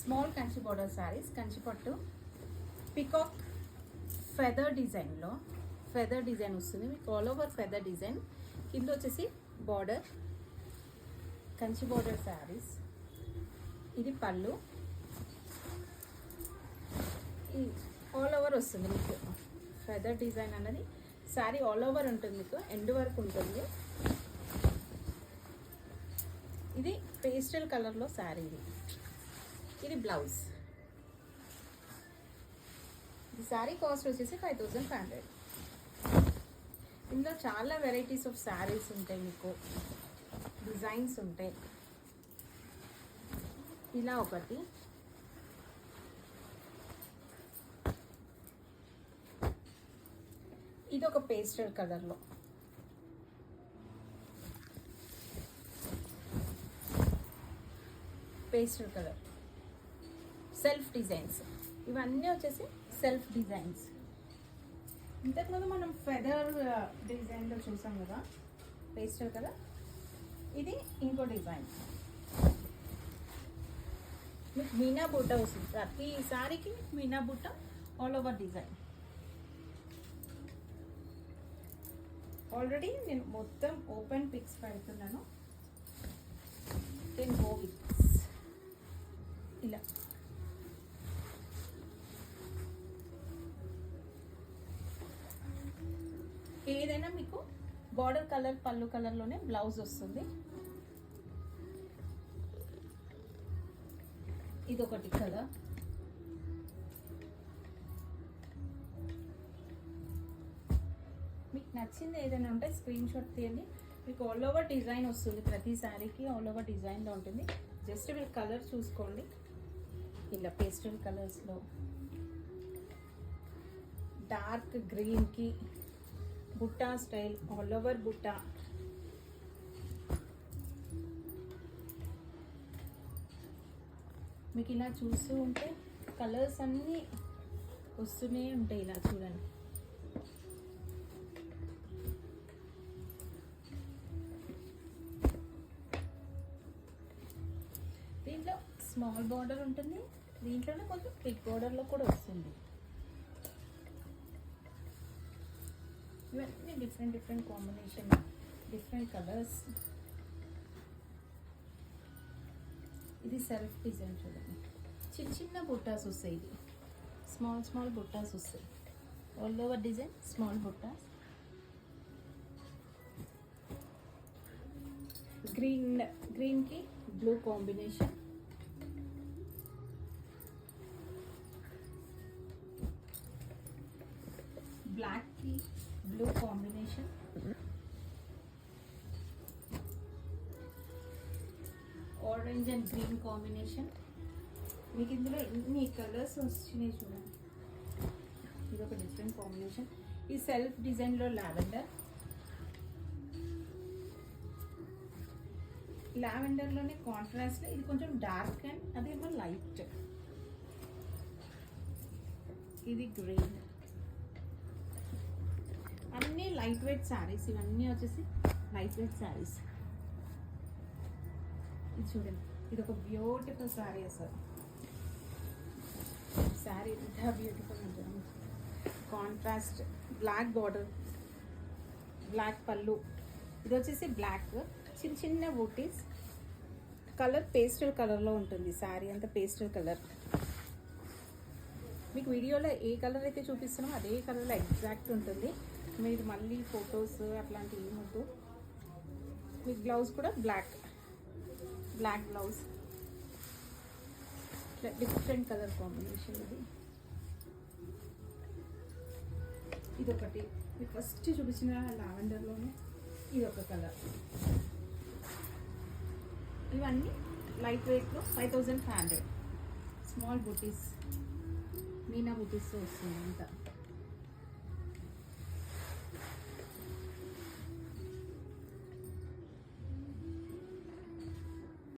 Small Kanchi border saris, Kanchi పట్టు peacock feather డిజైన్లో feather design వస్తుంది మీకు, ఆల్ ఓవర్ ఫెదర్ డిజైన్. కింద వచ్చేసి బార్డర్, కంచి బోర్డర్ శారీస్. ఇది పళ్ళు, ఆల్ ఓవర్ వస్తుంది మీకు ఫెదర్ డిజైన్ అన్నది. శారీ ఆల్ ఓవర్ ఉంటుంది మీకు, ఎండ్ వరకు ఉంటుంది. ఇది పేస్టల్ కలర్లో శారీ. ఇది బ్లౌజ్. ఈ శారీ కాస్ట్ వచ్చేసి 5500. ఇందులో చాలా వెరైటీస్ ఆఫ్ శారీస్ ఉంటాయి మీకు, డిజైన్స్ ఉంటాయి. ఇలా ఒకటి, ఇది ఒక పేస్టల్ కలర్లో, పేస్టల్ కలర్, సెల్ఫ్ డిజైన్స్. ఇవన్నీ వచ్చేసి సెల్ఫ్ డిజైన్స్. ఇంతకుముందు మనం ఫెదర్ డిజైన్లో చూసాం కదా పేస్టల్ కలర్, ఇది ఇంకో డిజైన్. మీకు మీనా బుట్ట వస్తుంది ప్రతి సారీకి, మీనా బుట్ట ఆల్ ఓవర్ డిజైన్. ఆల్రెడీ నేను మొత్తం ఓపెన్ పిక్స్ పెడుతున్నాను. ఇలా ఏదైనా మీకు బార్డర్ కలర్, పళ్ళు కలర్లోనే బ్లౌజ్ వస్తుంది. ఇదొకటి కలర్. మీకు నచ్చింది ఏదైనా ఉంటే స్క్రీన్ షాట్ తీయండి. మీకు ఆల్ ఓవర్ డిజైన్ వస్తుంది, ప్రతి శారీకి ఆల్ ఓవర్ డిజైన్లో ఉంటుంది. జస్ట్ మీరు కలర్ చూసుకోండి. ఇలా పేస్టల్ కలర్స్లో డార్క్ గ్రీన్కి Butta style, all over Butta. మీకు ఇలా చూస్తూ ఉంటే కలర్స్ అన్నీ వస్తూనే ఉంటాయి. ఇలా చూడండి. దీంట్లో స్మాల్ బార్డర్ ఉంటుంది, దీంట్లోనే కొంచెం బిగ్ బార్డర్లో కూడా వస్తుంది. ఇవన్నీ different different combination, different colours. ఇది సెల్ఫ్ డిజైన్ చూడండి, చిన్న చిన్న బుట్టాస్ వస్తాయి. ఇది స్మాల్ స్మాల్ బుట్టాస్ వస్తాయి, ఆల్ ఓవర్ డిజైన్ స్మాల్ బుట్టాస్. గ్రీన్కి బ్లూ కాంబినేషన్, బ్లాక్కి blue combination, orange and green combination. మీకు ఇందులో ఎన్ని కలర్స్ వచ్చినాయి చూడండి. ఇది ఒక డిఫరెంట్ కాంబినేషన్. ఈ సెల్ఫ్ డిజైన్లో లావెండర్, లావెండర్లోనే కాంట్రాస్ట్. ఇది కొంచెం డార్క్ అండ్ అదేమో లైట్. ఇది గ్రీన్. అన్నీ లైట్ వెయిట్ శారీస్, ఇవన్నీ వచ్చేసి లైట్ వెయిట్ శారీస్. ఇది చూడండి, ఇది ఒక బ్యూటిఫుల్ శారీ అసలు. శారీ ఎంత బ్యూటిఫుల్ ఉంటుంది. కాంట్రాస్ట్ బ్లాక్ బార్డర్, బ్లాక్ పళ్ళు. ఇది వచ్చేసి బ్లాక్, చిన్న చిన్న బూటీస్. కలర్ పేస్టల్ కలర్లో ఉంటుంది శారీ అంతా, పేస్టల్ కలర్. మీకు వీడియోలో ఏ కలర్ అయితే చూపిస్తున్నామో అదే కలర్లో ఎగ్జాక్ట్ ఉంటుంది. మీరు మళ్ళీ ఫొటోస్ అట్లాంటివి ఏమొద్దు. మీకు బ్లౌజ్ కూడా black blouse, different colour combination. ఇదొకటి మీకు ఫస్ట్ చూపించిన లావెండర్లోనే ఇదొక కలర్. ఇవన్నీ లైట్ వెయిట్లో 5500. స్మాల్ బుటీస్, మీనా బుటీస్ వస్తుంది అంతా.